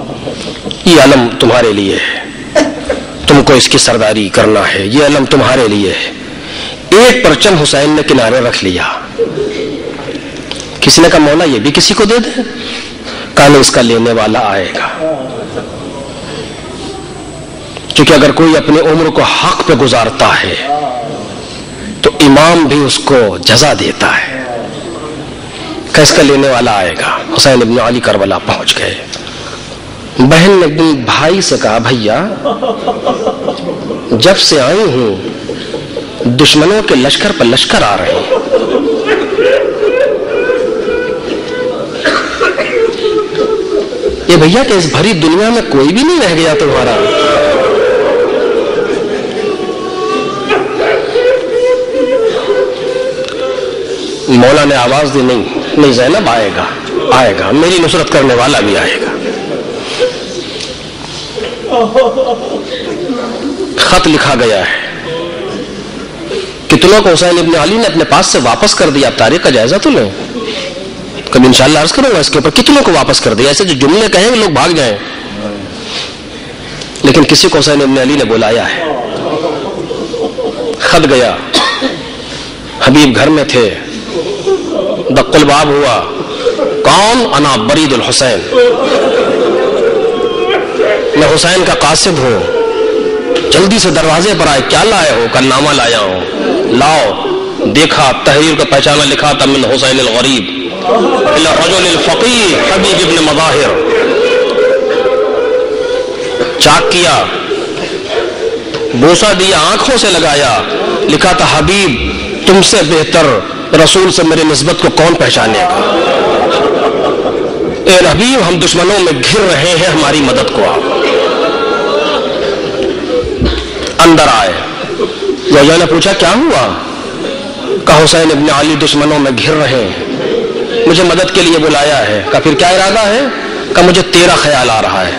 یہ علم تمہارے لیے ہے, تم کو اس کی سرداری کرنا ہے, یہ علم تمہارے لیے ہے. ایک پرچم حسین نے کنارے رکھ لیا. کسی نے کہا مولا یہ بھی کسی کو دے دیں, کہا نہیں, اس کا لینے والا آئے گا. کیونکہ اگر کوئی اپنی عمر کو حق پہ گزارتا ہے تو امام بھی اس کو جزا دیتا ہے. کہ اس کا لینے والا آئے گا. حسین ابن علی کربلا پہنچ گئے. بہن نے اپنے بھائی سے کہا بھیا جب سے آئی ہوں دشمنوں کے لشکر پر لشکر آ رہے ہیں, یہ بھیا کہ اس بھری دنیا میں کوئی بھی نہیں رہ گیا تمہارا. مولا نے آواز دی, نہیں زینب آئے گا, میری نصرت کرنے والا بھی آئے گا. خط لکھا گیا ہے, کتنوں کو حسین ابن علی نے اپنے پاس سے واپس کر دیا. تاریخ کا جائزہ تو لیں, کبھی انشاءاللہ عرض کروں گا اس کے اوپر. کتنوں کو واپس کر دیا, ایسے جو جملے کہیں لوگ بھاگ جائیں, لیکن کسی کو حسین ابن علی نے بلایا ہے. خط گیا, حبیب گھر میں تھے, دق الباب ہوا, کون؟ انا برید الحسین, میں حسین کا قاصد ہوں, جلدی سے دروازے پر آئے. کیا لائے ہو؟ کا نامہ لایا ہوں. لاؤ. دیکھا, تحریر کا پہچانا لکھا تھا من حسین الغریب الى الرجل الفقیر حبیب ابن مظاہر. چاک کیا, بوسہ دیا، آنکھوں سے لگایا، لکھا تھا حبیب تم سے بہتر رسول سے میری نسبت کو کون پہچانے گا؟ اے حبیب ہم دشمنوں میں گھر رہے ہیں، ہماری مدد کو آپ۔ اندر آئے، زوجہ نے پوچھا کیا ہوا؟ کہا حسین ابن علی دشمنوں میں گھر رہے ہیں، مجھے مدد کے لیے بلایا ہے۔ کہا پھر کیا ارادہ ہے؟ کہا مجھے تیرا خیال آ رہا ہے۔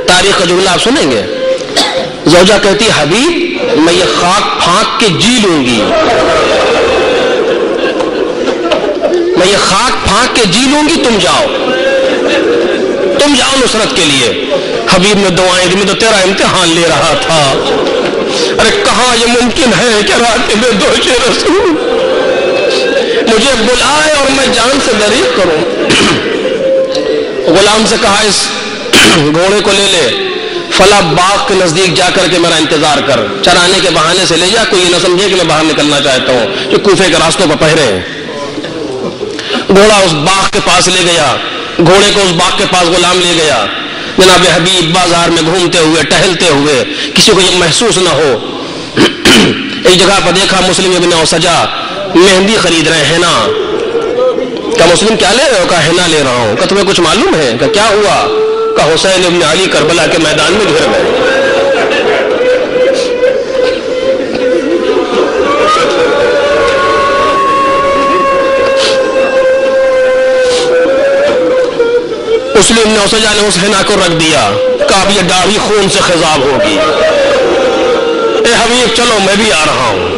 تاریخ کا جملہ آپ سنیں گے، زوجہ کہتی حبیب میں یہ خاک پھانک کے جی لوں گی، میں یہ خاک پھانک کے جی لوں گی، تم جاؤ نصرت کے لیے۔ حبیب نے دعائیں دی، میں تو تیرا امتحان لے رہا تھا۔ ارے کہاں یہ ممکن ہے کہ راتب دوش رسول مجھے بلائے اور میں جان سے دریغ کروں؟ غلام سے کہا اس گھوڑے کو لے لے، فلاں باغ کے نزدیک جا کر کے میرا انتظار کر، چرانے کے بہانے سے لے جا، کوئی یہ نہ سمجھے کہ میں باہر نکلنا چاہتا ہوں، جو کوفے کے راستوں پر پہرے ہیں۔ گھوڑا اس باغ کے پاس لے گیا، گھوڑے کو اس باغ کے پاس غلام لے گیا۔ جناب حبیب بازار میں گھومتے ہوئے ٹہلتے ہوئے، کسی کو یہ محسوس نہ ہو، ایک جگہ پر دیکھا مسلم ابن اوسجا مہندی خرید رہے ہیں نا۔ کہا مسلم کیا لے رہے ہو؟ کہا ہینا لے رہا ہوں۔ کہا تمہیں کچھ معلوم ہے؟ کہا کیا ہوا؟ کہا حسین ابن علی کربلا کے میدان میں گھر گئے۔ مسلم ابن اوسجا نے اس ہینا کو رکھ دیا، کہا اب یہ داڑھی خون سے خضاب ہوگی، اے حبیب چلو میں بھی آ رہا ہوں۔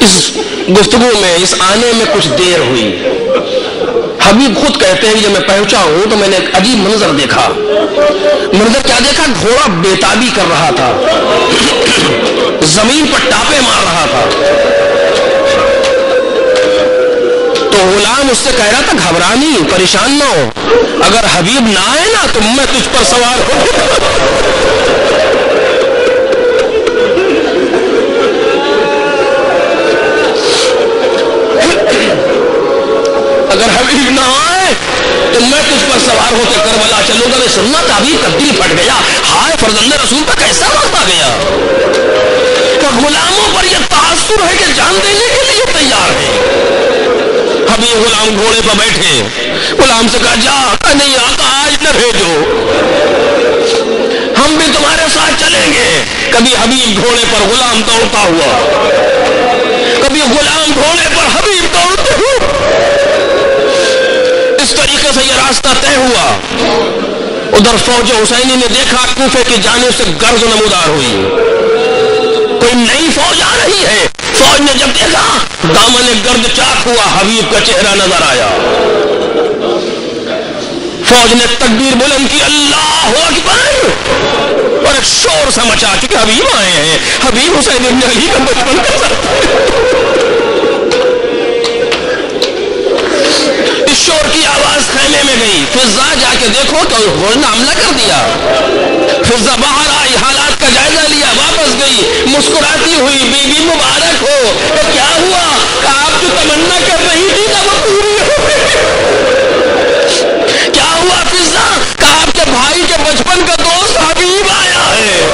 اس گفتگو میں، اس آنے میں کچھ دیر ہوئی۔ حبیب خود کہتے ہیں کہ جب میں پہنچا ہوں تو میں نے ایک عجیب منظر دیکھا۔ منظر کیا دیکھا؟ گھوڑا بےتابی کر رہا تھا، زمین پر ٹاپے مار رہا تھا۔ تو غلام اس سے کہہ رہا تھا گھبرا نہیں، پریشان نہ ہو، اگر حبیب نہ آئے نا تو میں تجھ پر سوار ہوں۔ اگر حبیب نہ آئے تو میں تجھ پر سوار ہو کے کربلا چلوں گا۔ میں سننا تعبیر کا دل پھٹ گیا، ہائے فرزند رسول پر کیسا وقت آ گیا کہ غلاموں پر یہ تاثر ہے کہ جان دینے کے لیے تیار ہے۔ حبیب غلام گھوڑے پر بیٹھے، غلام سے کہا جا، کہا نہیں آقا آج نہ بھیجو، ہم بھی تمہارے ساتھ چلیں گے۔ کبھی حبیب گھوڑے پر غلام دوڑتا ہوا، کبھی غلام گھوڑے پر حبیب دوڑتے ہوئے، اس طریقے سے یہ راستہ طے ہوا۔ ادھر فوج حسینی نے دیکھا کوفے کی جانب سے گرز نمودار ہوئی، کوئی نئی فوج آ رہی ہے۔ فوج نے جب دیکھا دامن گرد چاک ہوا، حبیب کا چہرہ نظر آیا۔ فوج نے تکبیر بلند کی، اللہ اکبر، اور ایک شور سا مچا کہ حبیب آئے ہیں، حبیب حسین ابن علی کا بچپن کا ساتھ۔ اس شور کی آواز خیمے میں گئی، فضا جا کے دیکھو تو فوج نے حملہ کر دیا۔ فضا باہر آئی، حالات کا جائزہ لیا، واپس گئی، مسکراتی ہوئی، بی بی مبارک ہو، تو کیا ہوا؟ کہ آپ جو تمنا کر رہی تھی نا وہ پوری ہو گئی۔ کیا ہوا فضا؟ کہ آپ کے بھائی کے بچپن کا دوست حبیب آیا ہے۔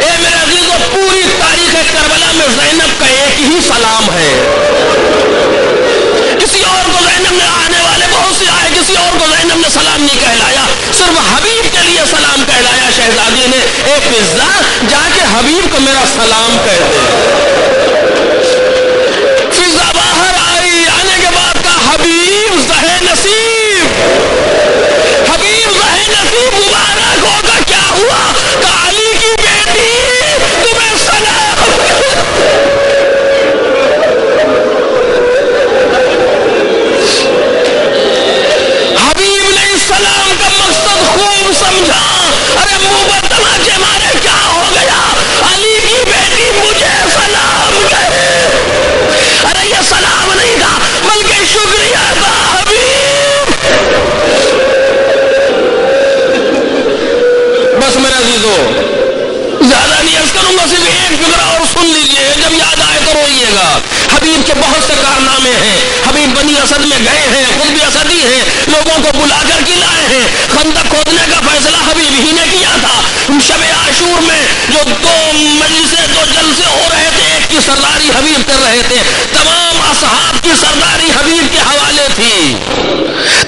اے میرے عزیزو، پوری تاریخ کربلا میں زینب کا ایک ہی سلام ہے۔ کسی اور کو زینب نے، آنے والے بہت سے آئے، کسی اور کو زینب نے سلام نہیں کہلایا، صرف حبیب کے لیے سلام کہلایا شہزادی نے۔ اے فضا جا کے حبیب کو میرا سلام کہہ دے۔ فضا باہر آئی، آنے کے بعد کہا حبیب زہے نصیب، حبیب زہے نصیب مبارک ہوگا۔ کیا ہوا؟ کہ علی کی بیٹی تمہیں سلام۔ حبیب نے اس سلام کا مقصد خوب سمجھا۔ ارے منہ پر تماچے مارے، کیا ہو گیا؟ علی کی بیٹی مجھے سلام کہے۔ ارے یہ سلام نہیں تھا بلکہ شکریہ تھا حبیب۔ بس میرے عزیزو، زیادہ نہیں عرض کروں گا، صرف ایک فکرہ اور سن لیجئے، جب یاد آئے تو روئیے گا۔ حبیب کے بہت سے کارنامے ہیں۔ حبیب بنی اسد میں گئے ہیں، خود بھی اسدی ہیں، لوگوں کو بلا کر کے لائے ہیں، خندق کھودنے کا فیصلہ حبیب ہی نے کیا تھا۔ شب عاشور میں جو دو مجلسیں، دو جلسے ہو رہے تھے، ایک کی سرداری حبیب کر رہے تھے، تمام اصحاب کی سرداری حبیب کے حوالے تھی،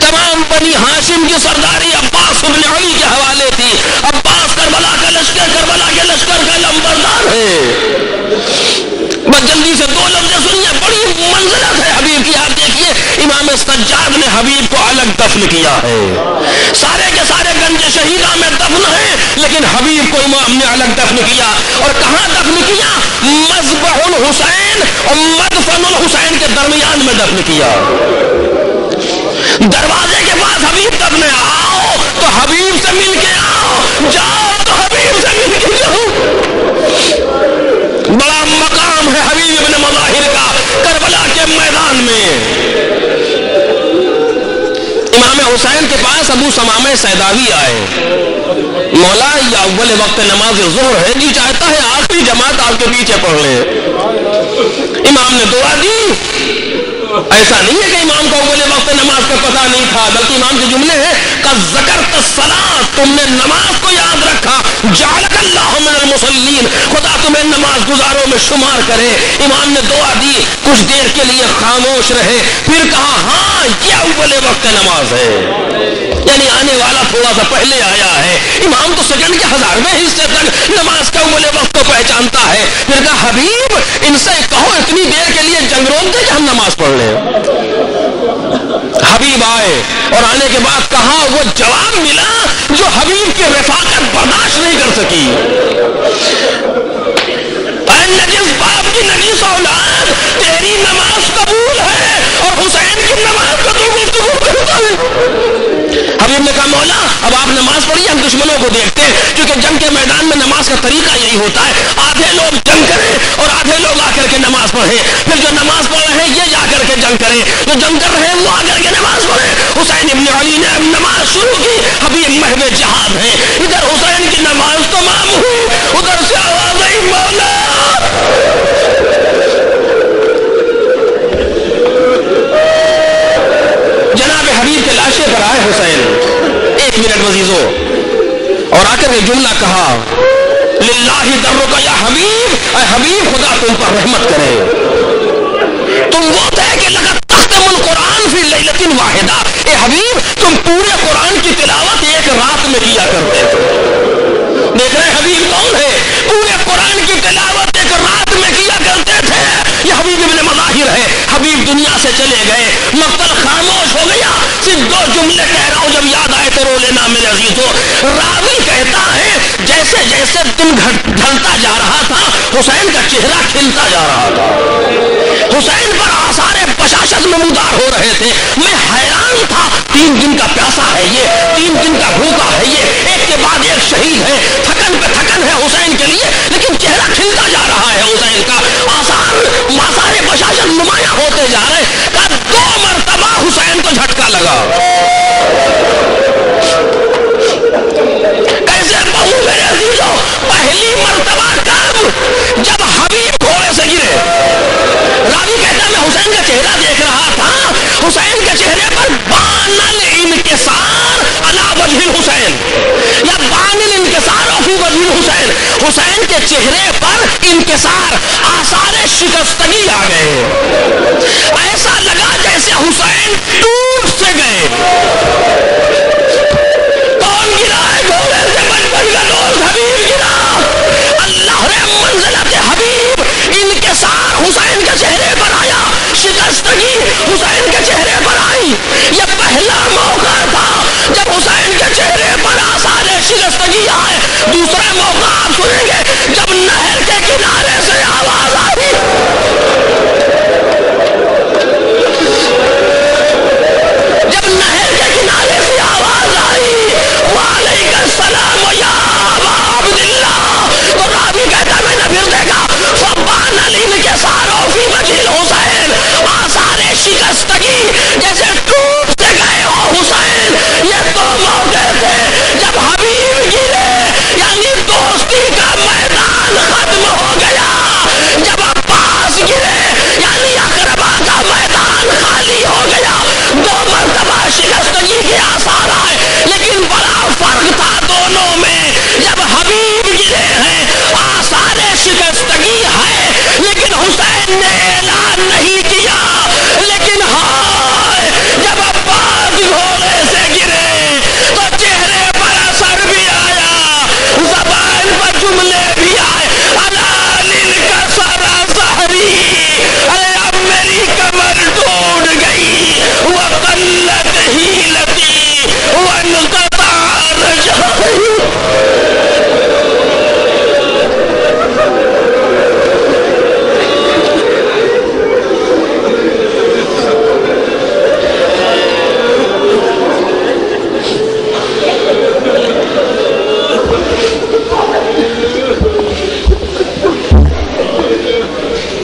تمام بنی ہاشم کی سرداری عباس بن علی کے حوالے تھی۔ عباس کربلا کا لشکر، کربلا کے لشکر کا لمبردار ہے۔ بس جلدی سے دو لفظ سنیے، بڑی منزلت ہے حبیب کی۔ آپ دیکھیے امام سجاد نے حبیب کو الگ دفن کیا ہے، سارے کے سارے گنج شہیدہ میں دفن ہیں، لیکن حبیب کو امام نے الگ دفن کیا۔ اور کہاں دفن کیا؟ مذبح الحسین اور مدفن الحسین کے درمیان میں دفن کیا۔ دروازے کے پاس حبیب دفن ہے، آؤ تو حبیب سے مل کے آؤ، جاؤ تو حبیب سے مل کے جاؤ۔ بڑا مقام ہے حبیب ابن مظاہر کا کربلا کے میدان میں۔ امام حسین کے پاس ابو ثمامہ سیداوی آئے، مولا یہ اول وقت نماز ظہر ہے، جی چاہتا ہے آخری جماعت آپ کے پیچھے پڑھ لیں۔ امام نے دعا دی۔ ایسا نہیں ہے کہ امام کو اول وقت نماز کا پتہ نہیں تھا، بلکہ امام کے جملے ہیں کہ ذکرت الصلاۃ، تم نے نماز کو یاد رکھا، جعلک اللہ من المصلین، خدا تمہیں نماز گزاروں میں شمار کرے۔ امام نے دعا دی، کچھ دیر کے لیے خاموش رہے، پھر کہا ہاں یہ اول وقت نماز ہے، یعنی آنے والا تھوڑا سا پہلے آیا ہے۔ امام تو سیکنڈ کے 1000ویں حصے تک نماز کا اول وقت کو پہچانتا ہے۔ پھر کہا حبیب ان سے کہو اتنی دیر کے لیے جنگ روک دے کہ ہم نماز پڑھ لیں۔ حبیب آئے اور آنے کے بعد کہا، وہ جواب ملا جو حبیب کی رفاقت برداشت نہیں کر سکی۔ اے نجس باپ کی نجس اولاد، تیری نماز قبول ہے اور حسین کی نماز کا تو گفتگو کرتا ہے۔ حبیب نے کہا مولا اب آپ نماز پڑھیے، ہم دشمنوں کو دیکھتے ہیں، کیونکہ جنگ کے میدان میں نماز کا طریقہ یہی ہوتا ہے، آدھے لوگ جنگ کریں اور آدھے لوگ آ کر کے نماز پڑھیں، پھر جو نماز پڑھ رہے ہیں یہ جا کر کے جنگ کریں، جو جنگ کر رہے ہیں وہ آ کر کے نماز پڑھیں۔ حسین ابن علی نے اب نماز شروع کی، حبیب محو جہاد ہیں، ادھر حسین کی نماز تمام ہوئی، ادھر سے آواز آئی مولا جناب حبیب کے لاشے پر آئے حسین، ایک منٹ عزیزو، اور آ کر کے جملہ کہا للہ درک یا حبیب، اے حبیب خدا تم پر رحمت کرے، تم وہ تھے کہ لقد تختم القرآن فی لیلۃ واحدہ، اے حبیب تم پورے قرآن کی تلاوت ایک رات میں کیا کرتے تھے۔ دیکھ رہے حبیب کون ہے؟ پورے قرآن کی تلاوت ایک رات میں کیا کرتے تھے۔ یہ حبیب ابن مظاہر ہے۔ حبیب دنیا سے چلے گئے، مقتل خاموش ہو گیا، صرف دو جملے کہہ رہا ہوں، جب یاد آئے تو رو لینا میرے عزیزو۔ راوی کہتا ہے جیسے جیسے دن ڈھلتا جا رہا تھا حسین کا چہرہ کھلتا جا رہا تھا، حسین پر آثار بشاشت نمودار ہو رہے تھے۔ میں حیران تھا، 3 دن کا پیاسا ہے یہ، 3 دن کا بھوکا ہے یہ، ایک کے بعد ایک شہید ہے، تھکن پہ تھکن ہے حسین کے لیے، لیکن چہرہ کھلتا جا رہا ہے حسین کا، آثار بشاشت نمایاں ہوتے جا رہے ہیں۔ 2 مرتبہ حسین کو جھٹکا لگا۔ کیسے کہوں میرے عزیزوں، پہلی مرتبہ کب؟ جب حبیب گھوڑے سے گرے۔ راوی کہتا میں حسین کا چہرہ دیکھ رہا تھا، حسین کے چہرے پر بان الانکسار علی وجہ الحسین، یا بان الانکسار فی وجہ الحسین، حسین کے چہرے پر انکسار، آثار شکستگی آ گئے، ایسا لگا جیسے حسین ٹوٹ سے گئے۔ کون گرا ہے؟ گھوڑے سے بچپن کا دوست حبیب گرا۔ اللہ رے منزلت حبیب، انکسار حسین کے چہرے پر آیا، شکستگی حسین کے چہرے پر آئی۔ یہ پہلا موقع تھا جب حسین کے چہرے پر آثار شکستگی آئے۔ دوسرا موقع آپ سنیں